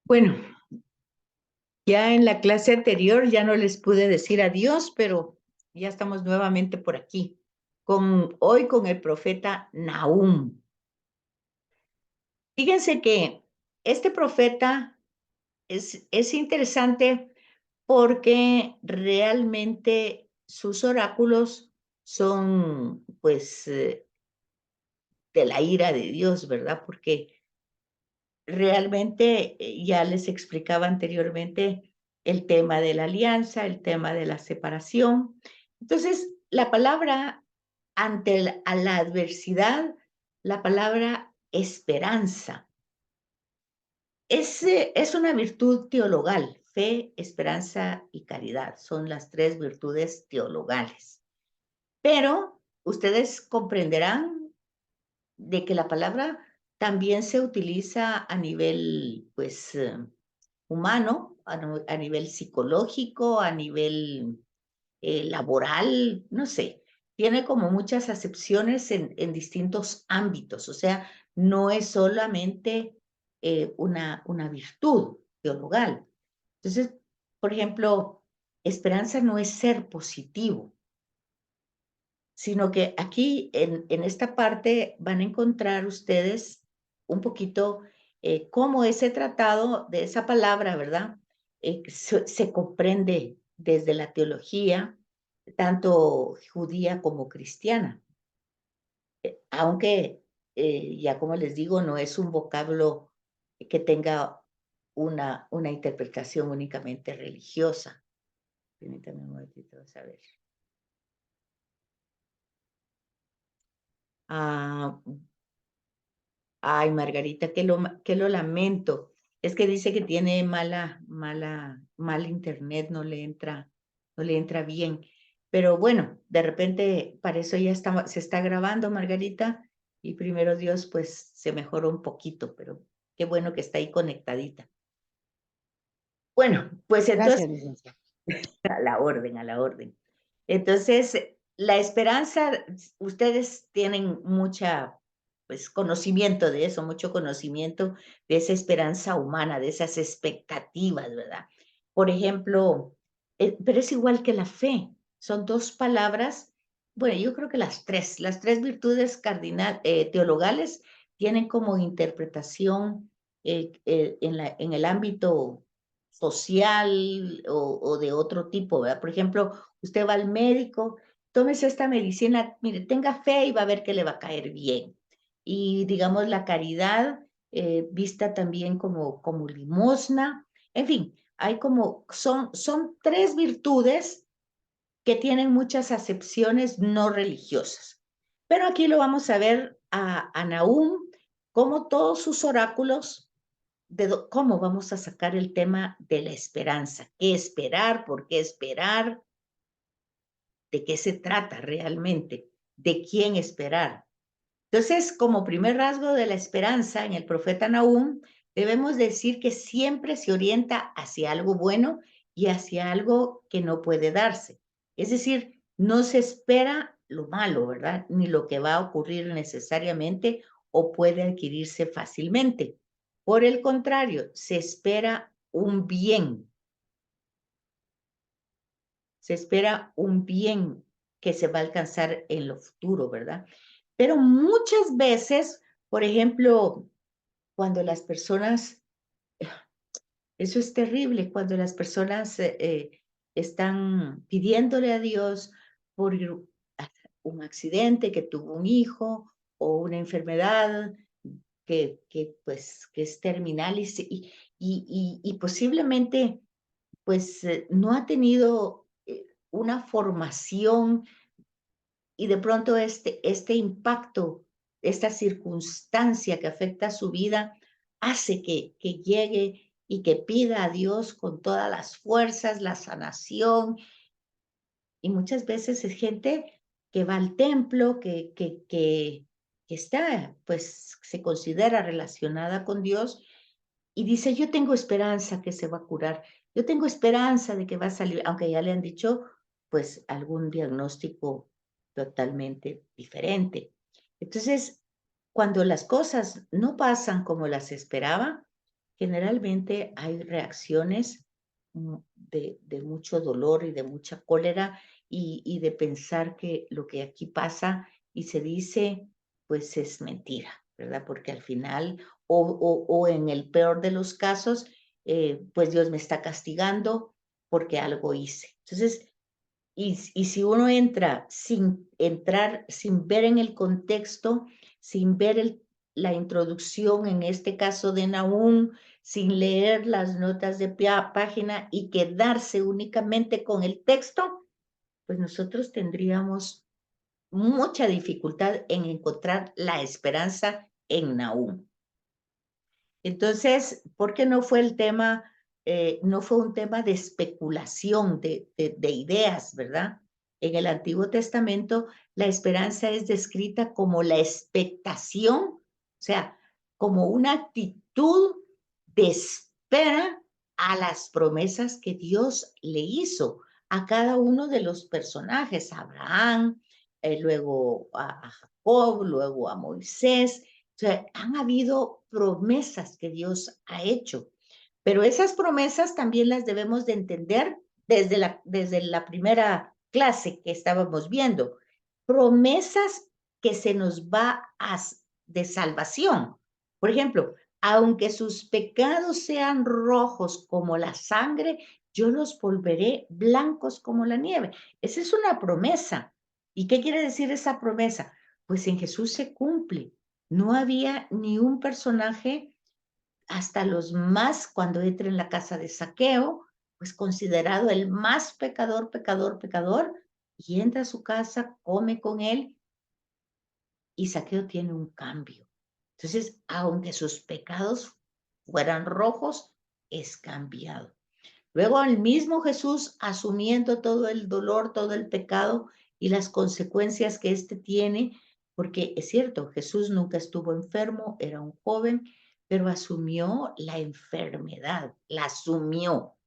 Bueno, ya en la clase anterior ya no les pude decir adiós, pero ya estamos nuevamente por aquí, hoy con el profeta Nahum. Fíjense que este profeta es interesante porque realmente sus oráculos son, pues, de la ira de Dios, ¿verdad? Porque realmente, ya les explicaba anteriormente el tema de la alianza, el tema de la separación. Entonces, la palabra ante a la adversidad, la palabra esperanza, es una virtud teologal. Fe, esperanza y caridad son las 3 virtudes teologales. Pero ustedes comprenderán de que la palabra también se utiliza a nivel, pues, humano, a nivel psicológico, a nivel laboral, no sé, tiene como muchas acepciones en distintos ámbitos, o sea, no es solamente una virtud teologal. Entonces, por ejemplo, esperanza no es ser positivo, sino que aquí en esta parte van a encontrar ustedes un poquito cómo ese tratado de esa palabra, ¿verdad? Se comprende desde la teología, tanto judía como cristiana, aunque ya como les digo, no es un vocablo que tenga una interpretación únicamente religiosa. Permítanme un momentito, vamos a ver. Ah, Ay, Margarita, que lo lamento. Es que dice que tiene mal internet, no le entra bien. Pero bueno, de repente para eso ya se está grabando, Margarita, y primero Dios, pues se mejoró un poquito, pero qué bueno que está ahí conectadita. Bueno, pues entonces, Gracias, licenciada. a la orden, a la orden. Entonces, la esperanza, ustedes tienen mucha, pues, conocimiento de eso, mucho conocimiento de esa esperanza humana, de esas expectativas, ¿verdad? Por ejemplo, pero es igual que la fe, son 2 palabras, bueno, yo creo que las 3 virtudes teologales tienen como interpretación, en el ámbito social o de otro tipo, ¿verdad? Por ejemplo, usted va al médico, tómese esta medicina, mire, tenga fe y va a ver que le va a caer bien. Y digamos, la caridad vista también como limosna, en fin, hay como, son 3 virtudes que tienen muchas acepciones no religiosas. Pero aquí lo vamos a ver a Nahum, como todos sus oráculos cómo vamos a sacar el tema de la esperanza, qué esperar, por qué esperar, de qué se trata realmente, de quién esperar. Entonces, como primer rasgo de la esperanza en el profeta Nahum, debemos decir que siempre se orienta hacia algo bueno y hacia algo que no puede darse. Es decir, no se espera lo malo, ¿verdad? Ni lo que va a ocurrir necesariamente o puede adquirirse fácilmente. Por el contrario, se espera un bien, se espera un bien que se va a alcanzar en lo futuro, ¿verdad? Pero muchas veces, por ejemplo, cuando las personas, eso es terrible, cuando las personas están pidiéndole a Dios por un accidente, que tuvo un hijo o una enfermedad que es terminal y posiblemente pues no ha tenido una formación y de pronto este impacto, esta circunstancia que afecta a su vida, hace que llegue y que pida a Dios con todas las fuerzas, la sanación. Y muchas veces es gente que va al templo, que está, pues se considera relacionada con Dios y dice, yo tengo esperanza que se va a curar, yo tengo esperanza de que va a salir, aunque ya le han dicho, pues, algún diagnóstico totalmente diferente. Entonces, cuando las cosas no pasan como las esperaba, Generalmente hay reacciones de mucho dolor y de mucha cólera y de pensar que lo que aquí pasa y se dice, pues es mentira, ¿verdad? Porque al final, o en el peor de los casos, pues Dios me está castigando porque algo hice. Entonces, y si uno entra sin entrar, sin ver en el contexto, sin ver la introducción, en este caso de Nahum, sin leer las notas de página y quedarse únicamente con el texto, pues nosotros tendríamos mucha dificultad en encontrar la esperanza en Nahum. Entonces, ¿por qué no fue el tema, no fue un tema de especulación, de ideas, ¿verdad? En el Antiguo Testamento, la esperanza es descrita como la expectación, o sea, como una actitud de espera a las promesas que Dios le hizo a cada uno de los personajes, a Abraham, luego a Jacob, luego a Moisés. O sea, han habido promesas que Dios ha hecho, pero esas promesas también las debemos de entender desde la primera clase que estábamos viendo. Promesas que se nos va de salvación. Por ejemplo, aunque sus pecados sean rojos como la sangre, yo los volveré blancos como la nieve. Esa es una promesa. ¿Y qué quiere decir esa promesa? Pues en Jesús se cumple. No había ni un personaje, hasta los más, cuando entra en la casa de Saqueo, pues considerado el más pecador, pecador, pecador, y entra a su casa, come con él, y Saqueo tiene un cambio. Entonces, aunque sus pecados fueran rojos, es cambiado. Luego el mismo Jesús, asumiendo todo el dolor, todo el pecado y las consecuencias que éste tiene, porque es cierto, Jesús nunca estuvo enfermo, era un joven, pero asumió la enfermedad, la asumió.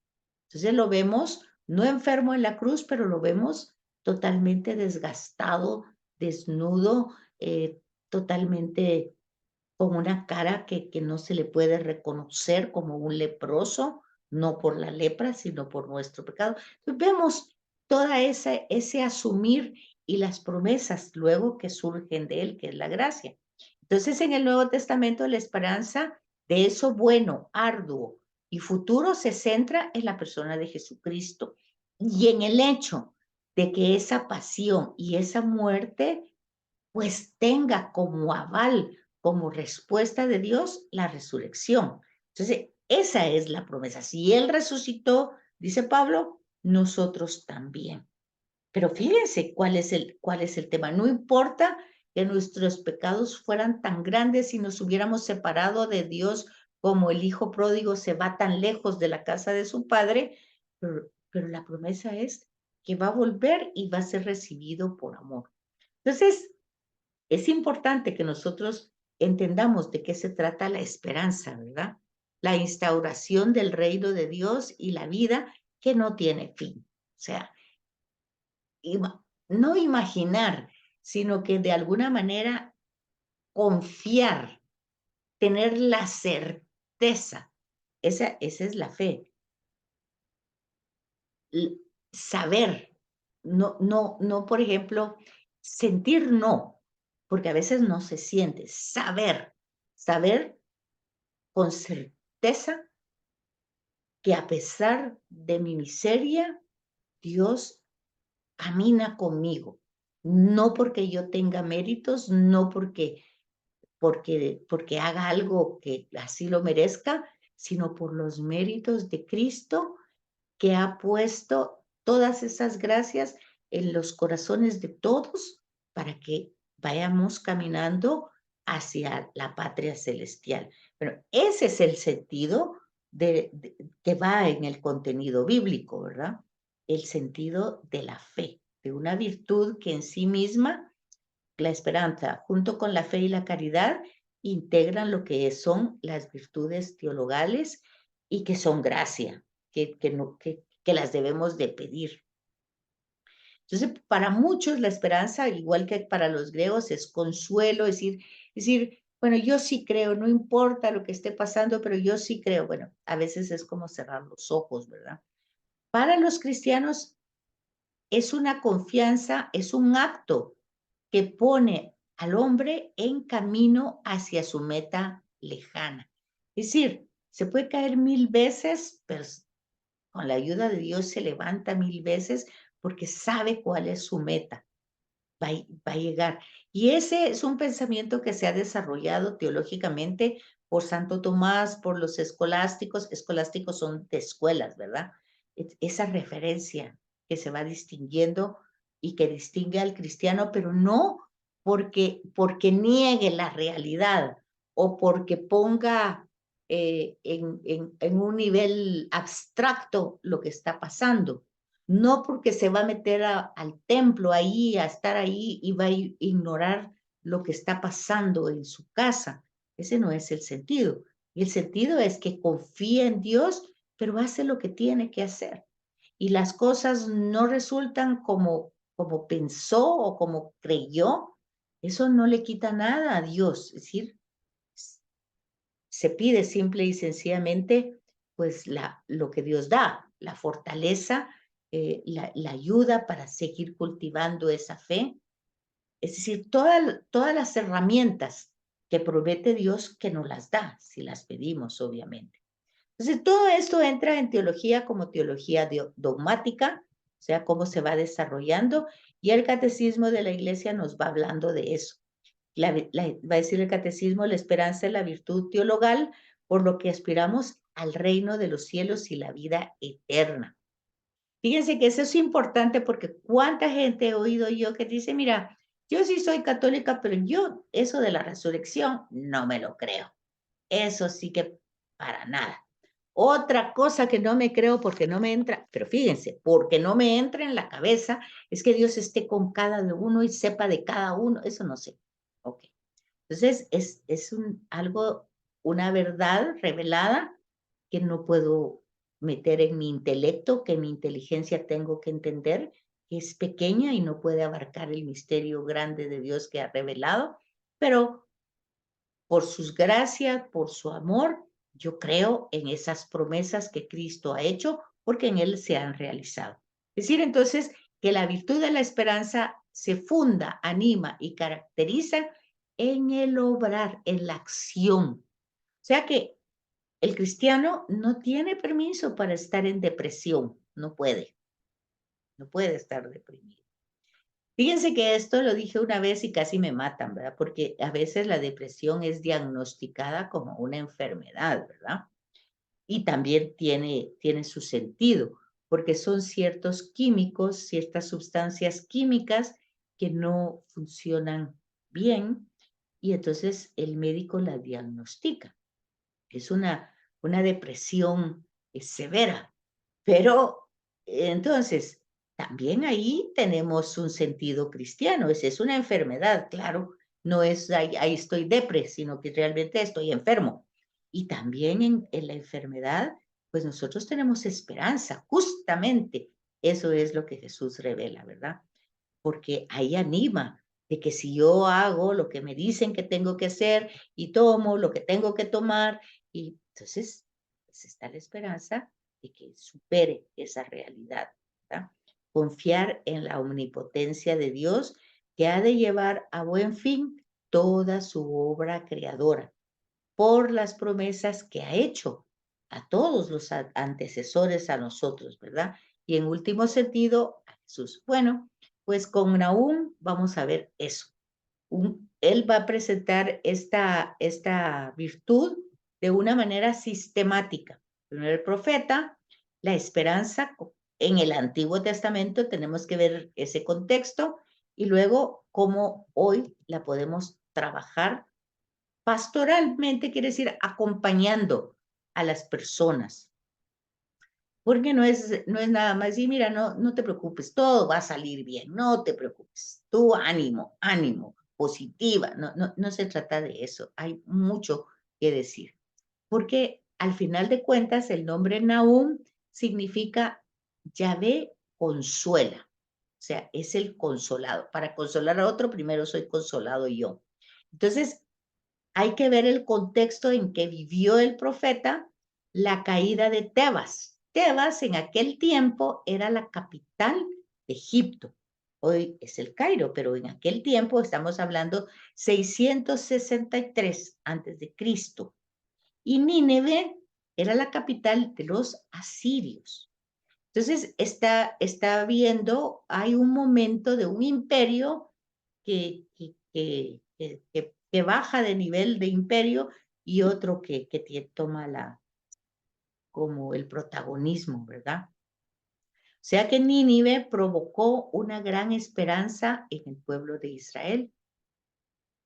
Entonces lo vemos no enfermo en la cruz, pero lo vemos totalmente desgastado, desnudo, totalmente con una cara que no se le puede reconocer como un leproso, no por la lepra, sino por nuestro pecado. Entonces, vemos toda ese asumir y las promesas luego que surgen de él, que es la gracia. Entonces, en el Nuevo Testamento, la esperanza de eso bueno, arduo y futuro se centra en la persona de Jesucristo y en el hecho de que esa pasión y esa muerte pues tenga como aval, como respuesta de Dios, la resurrección. Entonces, esa es la promesa. Si Él resucitó, dice Pablo, nosotros también. Pero fíjense cuál es el tema. No importa que nuestros pecados fueran tan grandes y nos hubiéramos separado de Dios como el hijo pródigo se va tan lejos de la casa de su padre, pero la promesa es que va a volver y va a ser recibido por amor. Entonces, es importante que nosotros entendamos de qué se trata la esperanza, ¿verdad? La instauración del reino de Dios y la vida que no tiene fin. O sea, no imaginar, sino que de alguna manera confiar, tener la certeza. Esa es la fe. Saber, no, por ejemplo, sentir no, porque a veces no se siente. Saber con certeza que a pesar de mi miseria, Dios camina conmigo. No porque yo tenga méritos, no porque haga algo que así lo merezca, sino por los méritos de Cristo que ha puesto todas esas gracias en los corazones de todos para que vayamos caminando hacia la patria celestial. Pero ese es el sentido que va en el contenido bíblico, ¿verdad? El sentido de la fe, de una virtud que en sí misma, la esperanza, junto con la fe y la caridad, integran lo que son las virtudes teologales y que son gracia, que las debemos de pedir. Entonces, para muchos la esperanza, igual que para los griegos, es consuelo, es decir, Bueno, yo sí creo, no importa lo que esté pasando, pero yo sí creo. Bueno, a veces es como cerrar los ojos, ¿verdad? Para los cristianos es una confianza, es un acto que pone al hombre en camino hacia su meta lejana. Es decir, se puede caer 1000 veces, pero con la ayuda de Dios se levanta 1000 veces porque sabe cuál es su meta. Va a llegar. Y ese es un pensamiento que se ha desarrollado teológicamente por Santo Tomás, por los escolásticos. Escolásticos son de escuelas, ¿verdad? Esa referencia que se va distinguiendo y que distingue al cristiano, pero no porque niegue la realidad o porque ponga en un nivel abstracto lo que está pasando, no porque se va a meter al templo ahí, a estar ahí y va a ignorar lo que está pasando en su casa. Ese no es el sentido. Y el sentido es que confía en Dios, pero hace lo que tiene que hacer. Y las cosas no resultan como pensó o como creyó. Eso no le quita nada a Dios. Es decir, se pide simple y sencillamente, pues, lo que Dios da, la fortaleza, la ayuda para seguir cultivando esa fe. Es decir, todas las herramientas que promete Dios que nos las da, si las pedimos, obviamente. Entonces, todo esto entra en teología como teología dogmática, o sea, cómo se va desarrollando, y el catecismo de la iglesia nos va hablando de eso. Va a decir el catecismo, la esperanza es la virtud teologal, por lo que aspiramos al reino de los cielos y la vida eterna. Fíjense que eso es importante porque cuánta gente he oído yo que dice, mira, yo sí soy católica, pero yo eso de la resurrección no me lo creo. Eso sí que para nada. Otra cosa que no me creo porque no me entra, pero fíjense, porque no me entra en la cabeza es que Dios esté con cada uno y sepa de cada uno. Eso no sé. Ok. Entonces, es algo, una verdad revelada que no puedo meter en mi intelecto, que mi inteligencia tengo que entender, que es pequeña y no puede abarcar el misterio grande de Dios que ha revelado, pero por sus gracias, por su amor, yo creo en esas promesas que Cristo ha hecho, porque en Él se han realizado. Es decir, entonces, que la virtud de la esperanza se funda, anima y caracteriza en el obrar, en la acción. O sea que el cristiano no tiene permiso para estar en depresión, no puede estar deprimido. Fíjense que esto lo dije una vez y casi me matan, ¿verdad? Porque a veces la depresión es diagnosticada como una enfermedad, ¿verdad? Y también tiene su sentido, porque son ciertos químicos, ciertas sustancias químicas que no funcionan bien y entonces el médico la diagnostica. Es una depresión severa, pero entonces también ahí tenemos un sentido cristiano. Es una enfermedad, claro, no es ahí estoy depre, sino que realmente estoy enfermo. Y también en la enfermedad, pues nosotros tenemos esperanza, justamente eso es lo que Jesús revela, ¿verdad? Porque ahí anima de que si yo hago lo que me dicen que tengo que hacer y tomo lo que tengo que tomar, y entonces pues está la esperanza de que supere esa realidad, ¿verdad? Confiar en la omnipotencia de Dios que ha de llevar a buen fin toda su obra creadora por las promesas que ha hecho a todos los antecesores a nosotros, ¿verdad? Y en último sentido, a Jesús. Bueno, pues con Nahum vamos a ver eso. Él va a presentar esta virtud de una manera sistemática. Primero el profeta, la esperanza en el Antiguo Testamento, tenemos que ver ese contexto y luego cómo hoy la podemos trabajar pastoralmente, quiere decir acompañando a las personas, porque no es nada más, y mira, no te preocupes, todo va a salir bien, no te preocupes, tú ánimo, ánimo, positiva, no se trata de eso, hay mucho que decir, porque al final de cuentas el nombre Nahum significa Yahvé consuela, o sea, es el consolado. Para consolar a otro, primero soy consolado yo. Entonces, hay que ver el contexto en que vivió el profeta la caída de Tebas. Tebas en aquel tiempo era la capital de Egipto. Hoy es el Cairo, pero en aquel tiempo estamos hablando 663 antes de Cristo. Y Nínive era la capital de los asirios. Entonces está viendo, hay un momento de un imperio que baja de nivel de imperio y otro que toma como el protagonismo, ¿verdad? O sea que Nínive provocó una gran esperanza en el pueblo de Israel.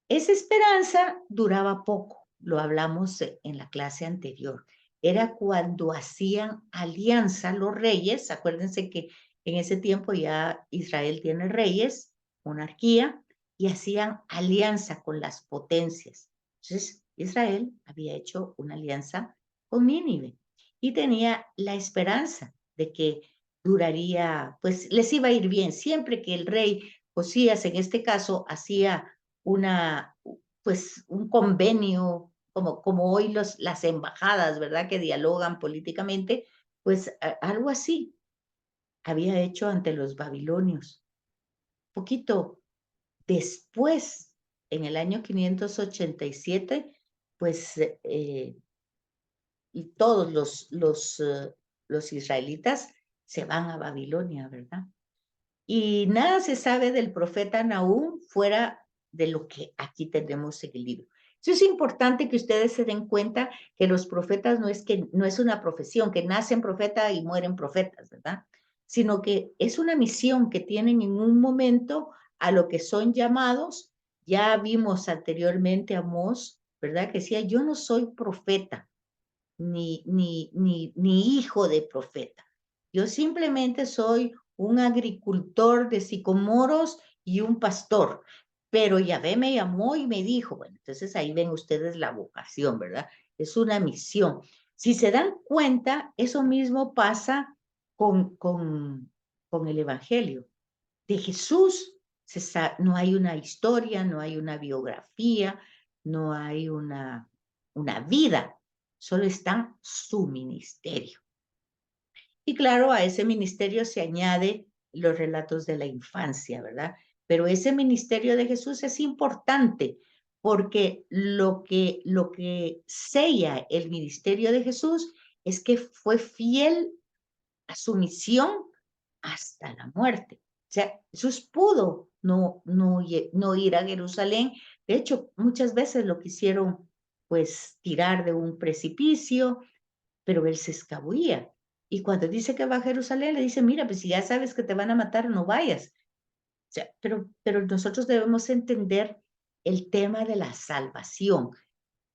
Esa esperanza duraba poco, lo hablamos en la clase anterior. Era cuando hacían alianza los reyes, acuérdense que en ese tiempo ya Israel tiene reyes, monarquía, y hacían alianza con las potencias. Entonces, Israel había hecho una alianza con Nínive y tenía la esperanza de que duraría, pues les iba a ir bien, siempre que el rey Josías, en este caso, hacía una, pues un convenio, como hoy las embajadas, ¿verdad? Que dialogan políticamente, pues algo así había hecho ante los babilonios. Poquito después, en el año 587, pues y todos los israelitas se van a Babilonia, ¿verdad? Y nada se sabe del profeta Nahum fuera de lo que aquí tenemos en el libro. Eso es importante que ustedes se den cuenta que los profetas no es una profesión, que nacen profetas y mueren profetas, ¿verdad? Sino que es una misión que tienen en un momento a lo que son llamados. Ya vimos anteriormente a Amós, ¿verdad? Que decía, yo no soy profeta, ni hijo de profeta. Yo simplemente soy un agricultor de sicomoros y un pastor. Pero Yahvé me llamó y me dijo, bueno, entonces ahí ven ustedes la vocación, ¿verdad? Es una misión. Si se dan cuenta, eso mismo pasa con el Evangelio. De Jesús no hay una historia, no hay una biografía, no hay una vida, solo está su ministerio. Y claro, a ese ministerio se añade los relatos de la infancia, ¿verdad? Pero ese ministerio de Jesús es importante porque lo que sella el ministerio de Jesús es que fue fiel a su misión hasta la muerte. O sea, Jesús pudo no ir a Jerusalén. De hecho, muchas veces lo quisieron pues tirar de un precipicio, pero él se escabullía. Y cuando dice que va a Jerusalén, le dice, mira, pues si ya sabes que te van a matar, no vayas. O sea, pero nosotros debemos entender el tema de la salvación.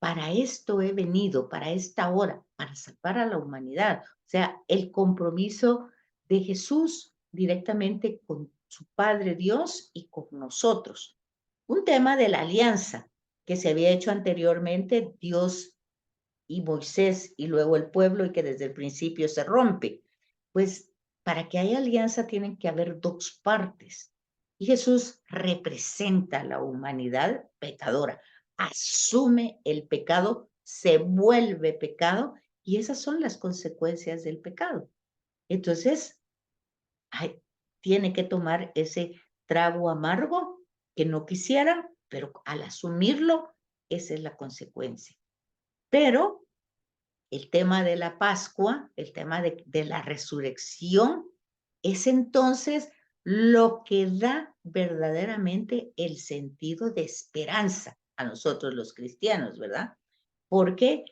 Para esto he venido, para esta hora, para salvar a la humanidad. O sea, el compromiso de Jesús directamente con su Padre Dios y con nosotros. Un tema de la alianza que se había hecho anteriormente, Dios y Moisés y luego el pueblo y que desde el principio se rompe. Pues para que haya alianza tienen que haber dos partes. Y Jesús representa a la humanidad pecadora, asume el pecado, se vuelve pecado y esas son las consecuencias del pecado. Entonces, tiene que tomar ese trago amargo que no quisiera, pero al asumirlo, esa es la consecuencia. Pero el tema de la Pascua, el tema de la resurrección, es entonces lo que da verdaderamente el sentido de esperanza a nosotros los cristianos, ¿verdad? Porque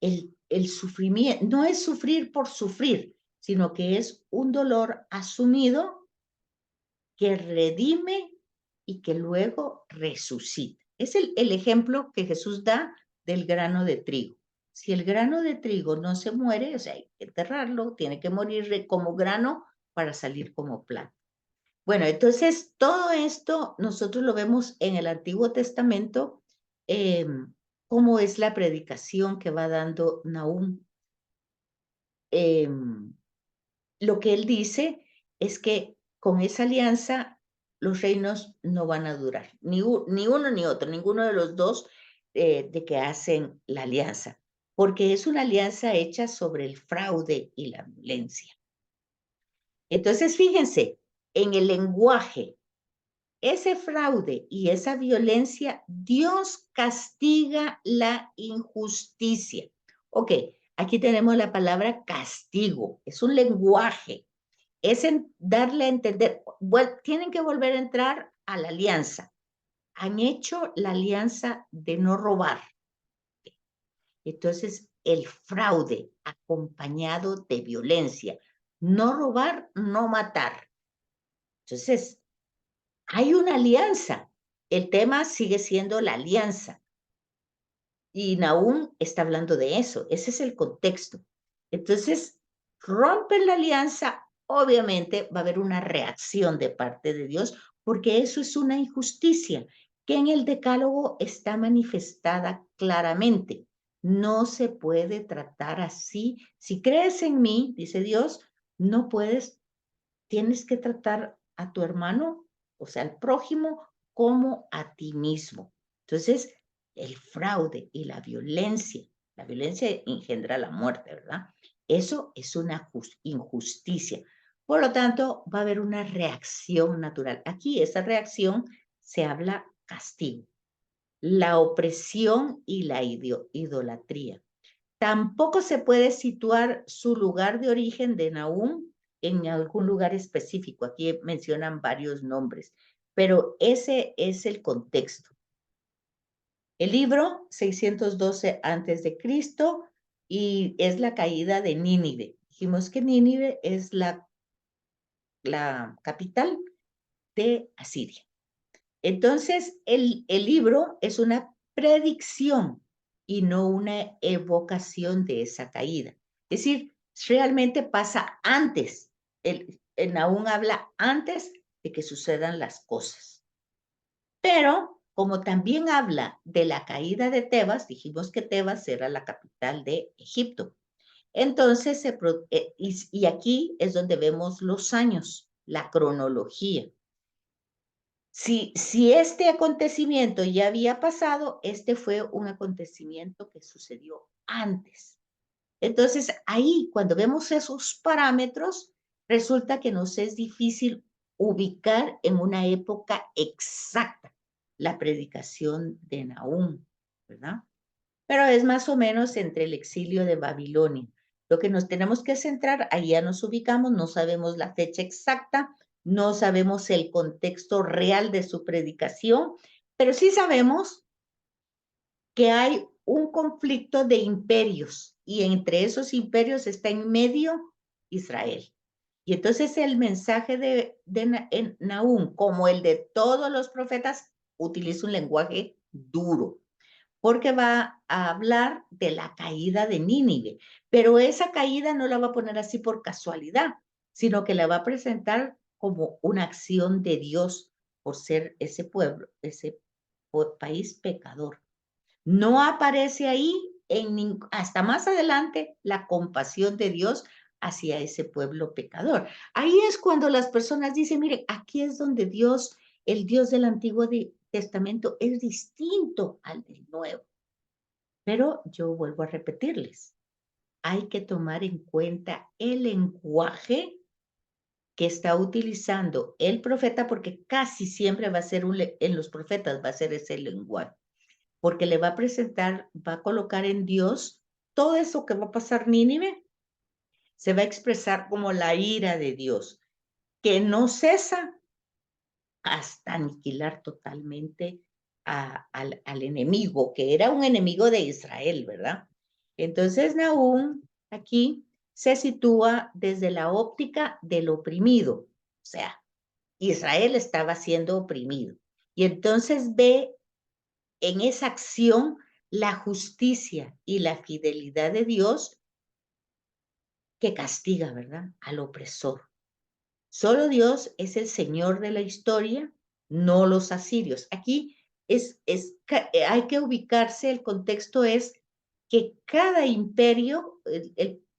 el sufrimiento no es sufrir por sufrir, sino que es un dolor asumido que redime y que luego resucita. Es el ejemplo que Jesús da del grano de trigo. Si el grano de trigo no se muere, o sea, hay que enterrarlo, tiene que morir como grano para salir como planta. Bueno, entonces todo esto nosotros lo vemos en el Antiguo Testamento, eh, cómo es la predicación que va dando Nahum. Eh, lo que él dice es que con esa alianza los reinos no van a durar, ni uno ni otro, ninguno de los dos de que hacen la alianza, porque es una alianza hecha sobre el fraude y la violencia. Entonces, fíjense, en el lenguaje, ese fraude y esa violencia, Dios castiga la injusticia. Ok, aquí tenemos la palabra castigo, es un lenguaje, es darle a entender, tienen que volver a entrar a la alianza. Han hecho la alianza de no robar. Entonces, el fraude acompañado de violencia, no robar, no matar. Entonces, hay una alianza. El tema sigue siendo la alianza. Y Nahum está hablando de eso. Ese es el contexto. Entonces, rompen la alianza. Obviamente va a haber una reacción de parte de Dios, porque eso es una injusticia que en el Decálogo está manifestada claramente. No se puede tratar así. Si crees en mí, dice Dios, no puedes, tienes que tratar a tu hermano, o sea, al prójimo, como a ti mismo. Entonces, el fraude y la violencia engendra la muerte, ¿verdad? Eso es una injusticia. Por lo tanto, va a haber una reacción natural. Aquí, esa reacción se habla castigo, la opresión y la idolatría. Tampoco se puede situar su lugar de origen de Nahum en algún lugar específico. Aquí mencionan varios nombres, pero ese es el contexto. El libro, 612 antes de Cristo, y es la caída de Nínive. Dijimos que Nínive es la capital de Asiria. Entonces, el libro es una predicción y no una evocación de esa caída. Es decir, realmente pasa antes, Nahum habla antes de que sucedan las cosas. Pero, como también habla de la caída de Tebas, dijimos que Tebas era la capital de Egipto. Entonces, y aquí es donde vemos los años, la cronología. Si este acontecimiento ya había pasado, este fue un acontecimiento que sucedió antes. Entonces, ahí, cuando vemos esos parámetros, resulta que nos es difícil ubicar en una época exacta la predicación de Nahum, ¿verdad? Pero es más o menos entre el exilio de Babilonia. Lo que nos tenemos que centrar, ahí ya nos ubicamos, no sabemos la fecha exacta, no sabemos el contexto real de su predicación, pero sí sabemos que hay un conflicto de imperios y entre esos imperios está en medio Israel. Y entonces el mensaje de Nahum, como el de todos los profetas, utiliza un lenguaje duro, porque va a hablar de la caída de Nínive, pero esa caída no la va a poner así por casualidad, sino que la va a presentar como una acción de Dios por ser ese pueblo, ese país pecador. No aparece ahí hasta más adelante la compasión de Dios hacia ese pueblo pecador. Ahí es cuando las personas dicen, mire, aquí es donde Dios, el Dios del Antiguo Testamento, es distinto al del Nuevo. Pero yo vuelvo a repetirles, hay que tomar en cuenta el lenguaje que está utilizando el profeta, porque casi siempre va a ser en los profetas va a ser ese lenguaje, porque le va a presentar, va a colocar en Dios todo eso que va a pasar Nínive, se va a expresar como la ira de Dios, que no cesa hasta aniquilar totalmente al enemigo, que era un enemigo de Israel, ¿verdad? Entonces Nahum aquí se sitúa desde la óptica del oprimido, o sea, Israel estaba siendo oprimido. Y entonces ve en esa acción la justicia y la fidelidad de Dios que castiga, ¿verdad? Al opresor. Solo Dios es el Señor de la historia, no los asirios. Aquí hay que ubicarse, el contexto es que cada imperio,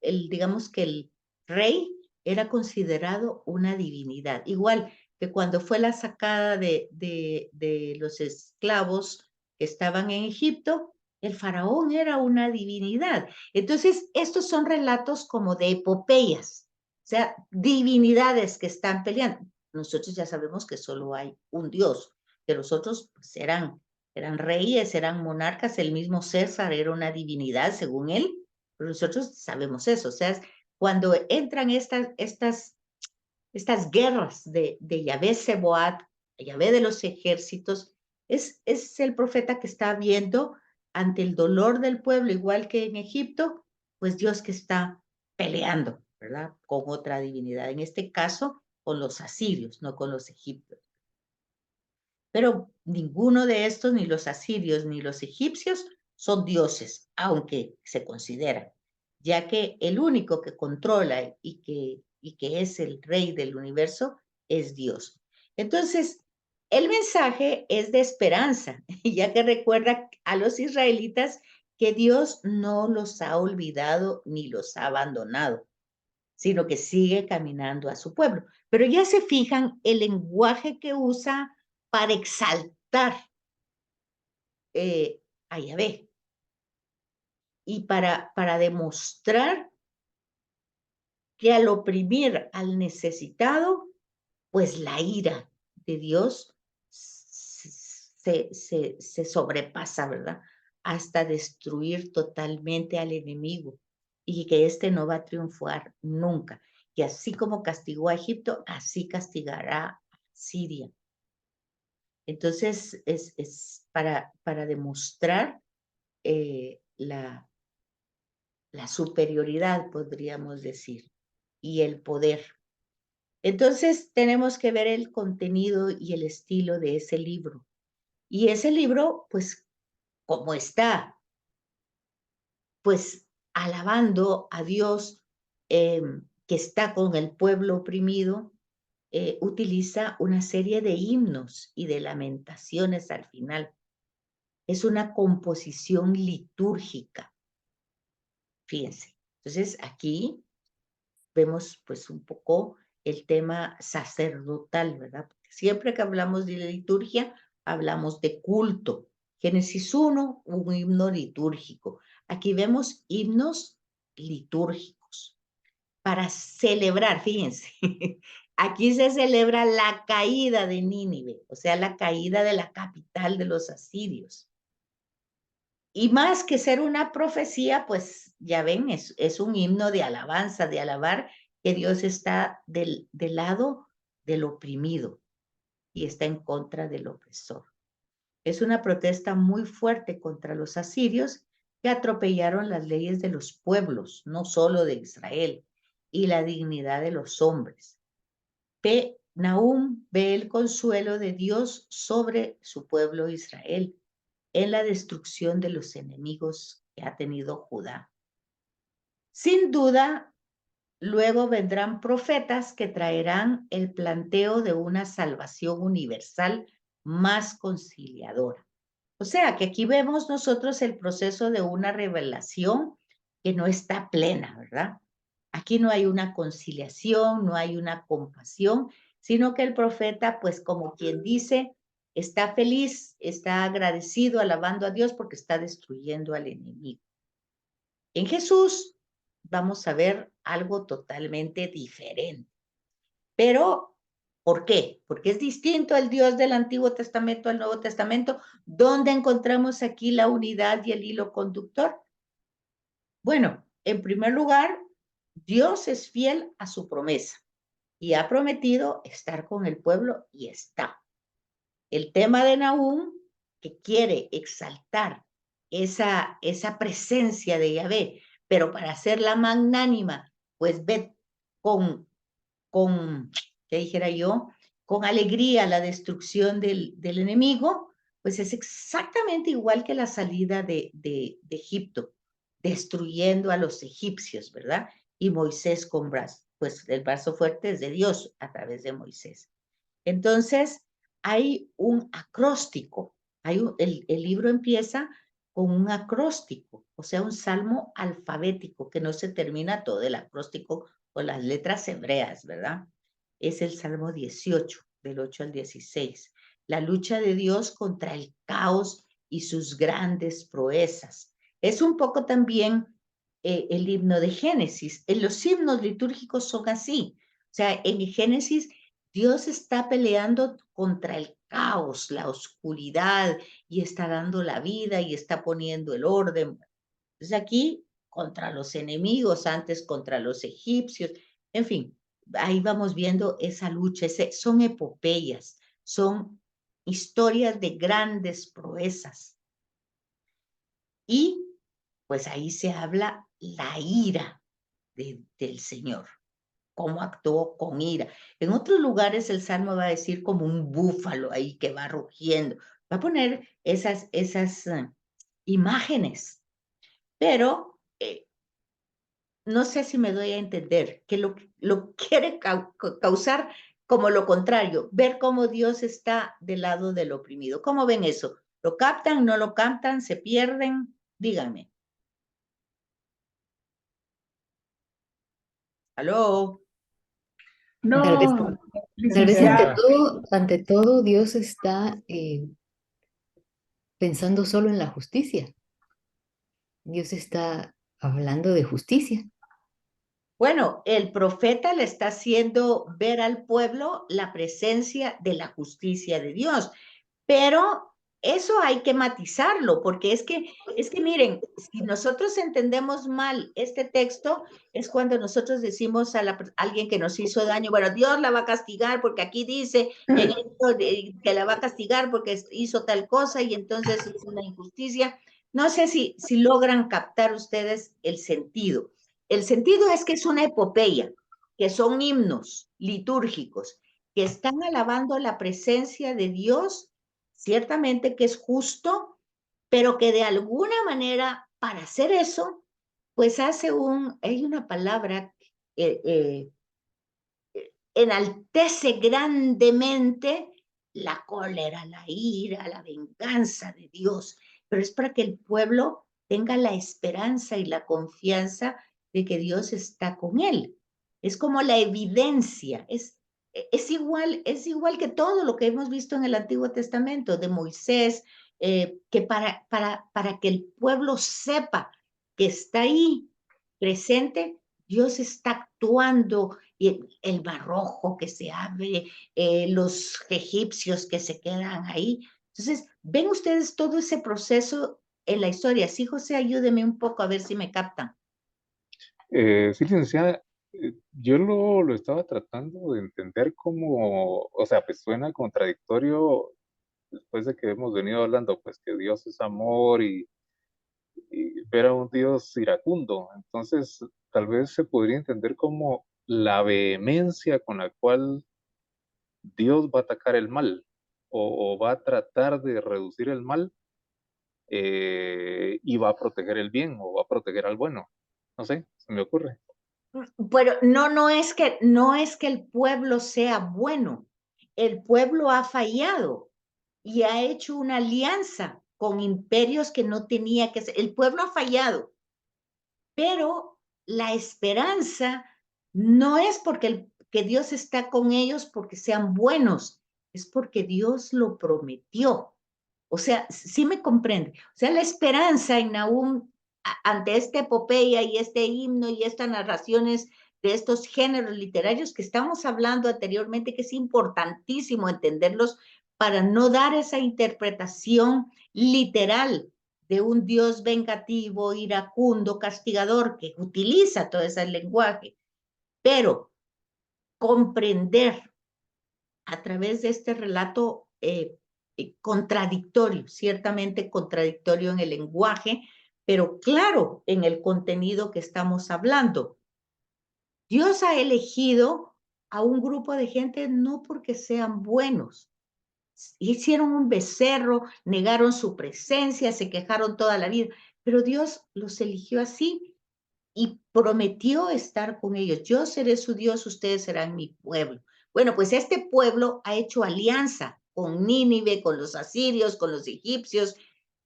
digamos que el rey era considerado una divinidad. Igual que cuando fue la sacada de los esclavos que estaban en Egipto, el faraón era una divinidad. Entonces, estos son relatos como de epopeyas, o sea, divinidades que están peleando. Nosotros ya sabemos que solo hay un Dios, que los otros pues, eran reyes, eran monarcas, el mismo César era una divinidad según él, pero nosotros sabemos eso. O sea, cuando entran estas guerras de Yahvé Seboat, Yahvé de los ejércitos, es el profeta que está viendo ante el dolor del pueblo, igual que en Egipto, pues Dios que está peleando, ¿verdad? Con otra divinidad, en este caso con los asirios, no con los egipcios. Pero ninguno de estos, ni los asirios ni los egipcios, son dioses, aunque se consideran, ya que el único que controla y que es el rey del universo es Dios. Entonces, el mensaje es de esperanza, ya que recuerda a los israelitas que Dios no los ha olvidado ni los ha abandonado, sino que sigue caminando a su pueblo. Pero ya se fijan el lenguaje que usa para exaltar a Yahvé y para demostrar que al oprimir al necesitado, pues la ira de Dios se sobrepasa, ¿verdad? Hasta destruir totalmente al enemigo y que éste no va a triunfar nunca. Que así como castigó a Egipto, así castigará a Siria. Entonces, es para demostrar la superioridad, podríamos decir, y el poder. Entonces, tenemos que ver el contenido y el estilo de ese libro. Y ese libro, pues, como está, pues, alabando a Dios que está con el pueblo oprimido, utiliza una serie de himnos y de lamentaciones al final. Es una composición litúrgica, fíjense. Entonces, aquí vemos pues un poco el tema sacerdotal, ¿verdad? Porque siempre que hablamos de liturgia, hablamos de culto. Génesis 1, un himno litúrgico. Aquí vemos himnos litúrgicos para celebrar, fíjense, aquí se celebra la caída de Nínive, o sea, la caída de la capital de los asirios. Y más que ser una profecía, pues ya ven, es un himno de alabanza, de alabar que Dios está del lado del oprimido y está en contra del opresor. Es una protesta muy fuerte contra los asirios que atropellaron las leyes de los pueblos, no solo de Israel, y la dignidad de los hombres. Nahum ve el consuelo de Dios sobre su pueblo Israel en la destrucción de los enemigos que ha tenido Judá. Sin duda, luego vendrán profetas que traerán el planteo de una salvación universal más conciliadora. O sea, que aquí vemos nosotros el proceso de una revelación que no está plena, ¿verdad? Aquí no hay una conciliación, no hay una compasión, sino que el profeta, pues como quien dice, está feliz, está agradecido, alabando a Dios porque está destruyendo al enemigo. En Jesús vamos a ver algo totalmente diferente. Pero, ¿por qué? Porque es distinto el Dios del Antiguo Testamento al Nuevo Testamento. ¿Dónde encontramos aquí la unidad y el hilo conductor? Bueno, en primer lugar, Dios es fiel a su promesa y ha prometido estar con el pueblo y está. El tema de Nahum, que quiere exaltar esa presencia de Yahvé, pero para hacerla magnánima, pues ve con, ¿qué dijera yo? Con alegría la destrucción del enemigo, pues es exactamente igual que la salida de Egipto, destruyendo a los egipcios, ¿verdad? Y Moisés con brazo, pues el brazo fuerte es de Dios a través de Moisés. Entonces, hay un acróstico, el libro empieza con un acróstico, o sea, un salmo alfabético, que no se termina todo el acróstico con las letras hebreas, ¿verdad? Es el Salmo 18, del 8 al 16. La lucha de Dios contra el caos y sus grandes proezas. Es un poco también el himno de Génesis. En los himnos litúrgicos son así. O sea, en Génesis Dios está peleando contra el caos, la oscuridad, y está dando la vida y está poniendo el orden. Entonces aquí contra los enemigos, antes contra los egipcios, en fin, ahí vamos viendo esa lucha, son epopeyas, son historias de grandes proezas. Y pues ahí se habla la ira del Señor, cómo actuó con ira. En otros lugares el Salmo va a decir como un búfalo ahí que va rugiendo, va a poner esas imágenes, pero no sé si me doy a entender, que lo quiere causar como lo contrario, ver cómo Dios está del lado del oprimido. ¿Cómo ven eso? ¿Lo captan, no lo captan, se pierden? Díganme. ¿Aló? Tal vez, No, tal vez licenciada. ante todo Dios está pensando solo en la justicia. Dios está hablando de justicia. Bueno, el profeta le está haciendo ver al pueblo la presencia de la justicia de Dios, pero eso hay que matizarlo, porque es que miren, si nosotros entendemos mal este texto, es cuando nosotros decimos a alguien que nos hizo daño, bueno, Dios la va a castigar porque aquí dice en esto que la va a castigar porque hizo tal cosa y entonces es una injusticia. No sé si logran captar ustedes el sentido. El sentido es que es una epopeya, que son himnos litúrgicos, que están alabando la presencia de Dios, ciertamente que es justo, pero que de alguna manera, para hacer eso, pues hay una palabra, eh, eh, enaltece grandemente la cólera, la ira, la venganza de Dios, pero es para que el pueblo tenga la esperanza y la confianza de que Dios está con él. Es como la evidencia, es igual que todo lo que hemos visto en el Antiguo Testamento de Moisés, que para que el pueblo sepa que está ahí presente, Dios está actuando, y el mar rojo que se abre, los egipcios que se quedan ahí. Entonces, ven ustedes todo ese proceso en la historia. Sí, José, ayúdeme un poco a ver si me captan. Sí, licenciada, yo lo estaba tratando de entender como, o sea, pues suena contradictorio después de que hemos venido hablando, pues que Dios es amor y ver a un Dios iracundo. Entonces, tal vez se podría entender como la vehemencia con la cual Dios va a atacar el mal o va a tratar de reducir el mal y va a proteger el bien o va a proteger al bueno. No sé, se me ocurre. Pero no es que el pueblo sea bueno. El pueblo ha fallado y ha hecho una alianza con imperios que no tenía que ser. El pueblo ha fallado, pero la esperanza no es que Dios está con ellos porque sean buenos, es porque Dios lo prometió. O sea, sí me comprende. O sea, la esperanza en Nahum ante esta epopeya y este himno y estas narraciones de estos géneros literarios que estamos hablando anteriormente, que es importantísimo entenderlos para no dar esa interpretación literal de un Dios vengativo, iracundo, castigador, que utiliza todo ese lenguaje, pero comprender a través de este relato contradictorio, ciertamente contradictorio en el lenguaje, pero claro en el contenido que estamos hablando. Dios ha elegido a un grupo de gente no porque sean buenos. Hicieron un becerro, negaron su presencia, se quejaron toda la vida, pero Dios los eligió así y prometió estar con ellos. Yo seré su Dios, ustedes serán mi pueblo. Bueno, pues este pueblo ha hecho alianza con Nínive, con los asirios, con los egipcios,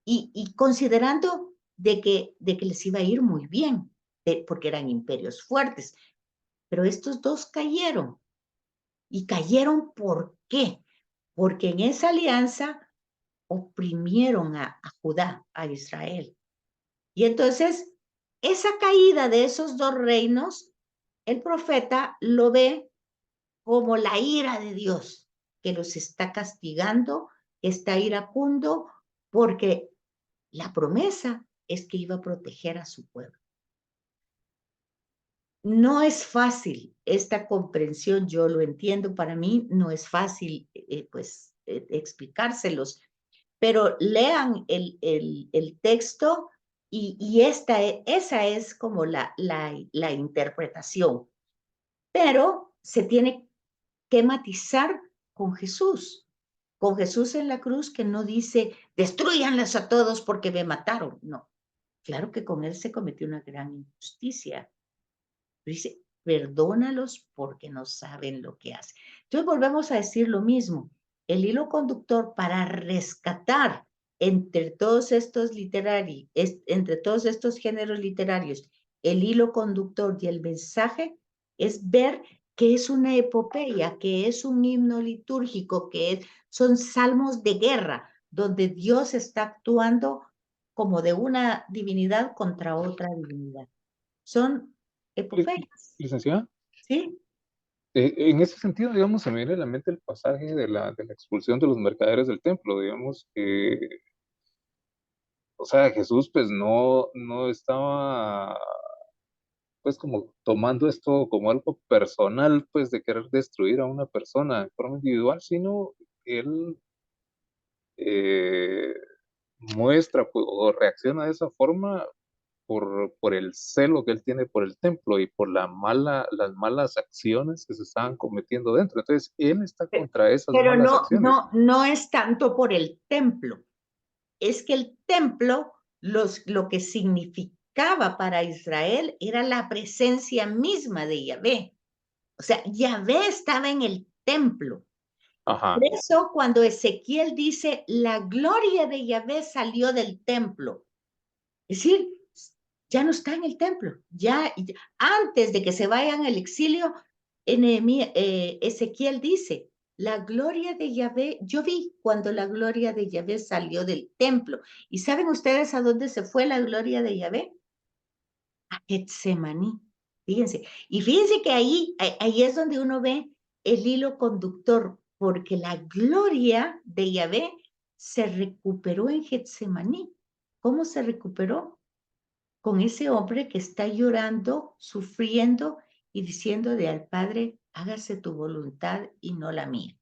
y considerando de que les iba a ir muy bien, porque eran imperios fuertes. Pero estos dos cayeron. ¿Y cayeron por qué? Porque en esa alianza oprimieron a Judá, a Israel. Y entonces, esa caída de esos dos reinos, el profeta lo ve como la ira de Dios, que los está castigando, que está iracundo, porque la promesa es que iba a proteger a su pueblo. No es fácil esta comprensión, yo lo entiendo, para mí no es fácil explicárselos, pero lean el texto y esa es como la interpretación. Pero se tiene que matizar con Jesús en la cruz, que no dice, destruyanlas a todos porque me mataron. No, claro que con él se cometió una gran injusticia. Dice, perdónalos porque no saben lo que hacen. Entonces volvemos a decir lo mismo. El hilo conductor para rescatar entre todos estos entre todos estos géneros literarios, el hilo conductor y el mensaje es ver que es una epopeya, que es un himno litúrgico, son salmos de guerra, donde Dios está actuando como de una divinidad contra otra divinidad. Son epopeyas, Licenciada, ¿sí? en ese sentido, digamos, se me viene a la mente el pasaje de la expulsión de los mercaderes del templo, digamos, que, o sea, Jesús pues no estaba pues como tomando esto como algo personal, pues de querer destruir a una persona de forma individual, sino él eh, muestra pues, o reacciona de esa forma por el celo que él tiene por el templo y por las malas acciones que se estaban cometiendo dentro. Entonces, él está contra esas Pero malas acciones. no es tanto por el templo, es que el templo, lo que significaba para Israel era la presencia misma de Yahvé. O sea, Yahvé estaba en el templo. Por Ajá, eso cuando Ezequiel dice, la gloria de Yahvé salió del templo, es decir, ya no está en el templo. Antes de que se vayan al exilio, Ezequiel dice, la gloria de Yahvé, yo vi cuando la gloria de Yahvé salió del templo. ¿Y saben ustedes a dónde se fue la gloria de Yahvé? A Getsemaní. Fíjense. Y fíjense que ahí es donde uno ve el hilo conductor, porque la gloria de Yahvé se recuperó en Getsemaní. ¿Cómo se recuperó? Con ese hombre que está llorando, sufriendo y diciéndole al Padre, hágase tu voluntad y no la mía.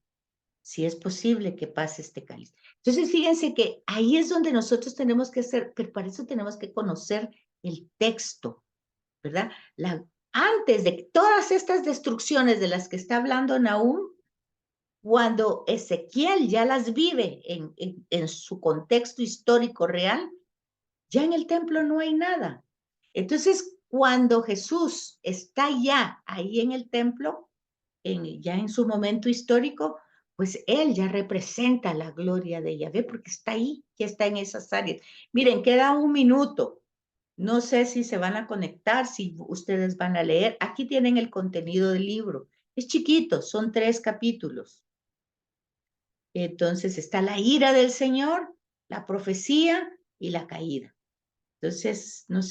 Si es posible que pase este cáliz. Entonces, fíjense que ahí es donde nosotros tenemos que hacer, pero para eso tenemos que conocer el texto, ¿verdad? Antes de todas estas destrucciones de las que está hablando Nahum, cuando Ezequiel ya las vive en su contexto histórico real, ya en el templo no hay nada. Entonces, cuando Jesús está ya ahí en el templo, ya en su momento histórico, pues él ya representa la gloria de Yahvé porque está ahí, ya está en esas áreas. Miren, queda un minuto. No sé si se van a conectar, si ustedes van a leer. Aquí tienen el contenido del libro. Es chiquito, son 3 capítulos. Entonces está la ira del Señor, la profecía y la caída. Entonces, no sé.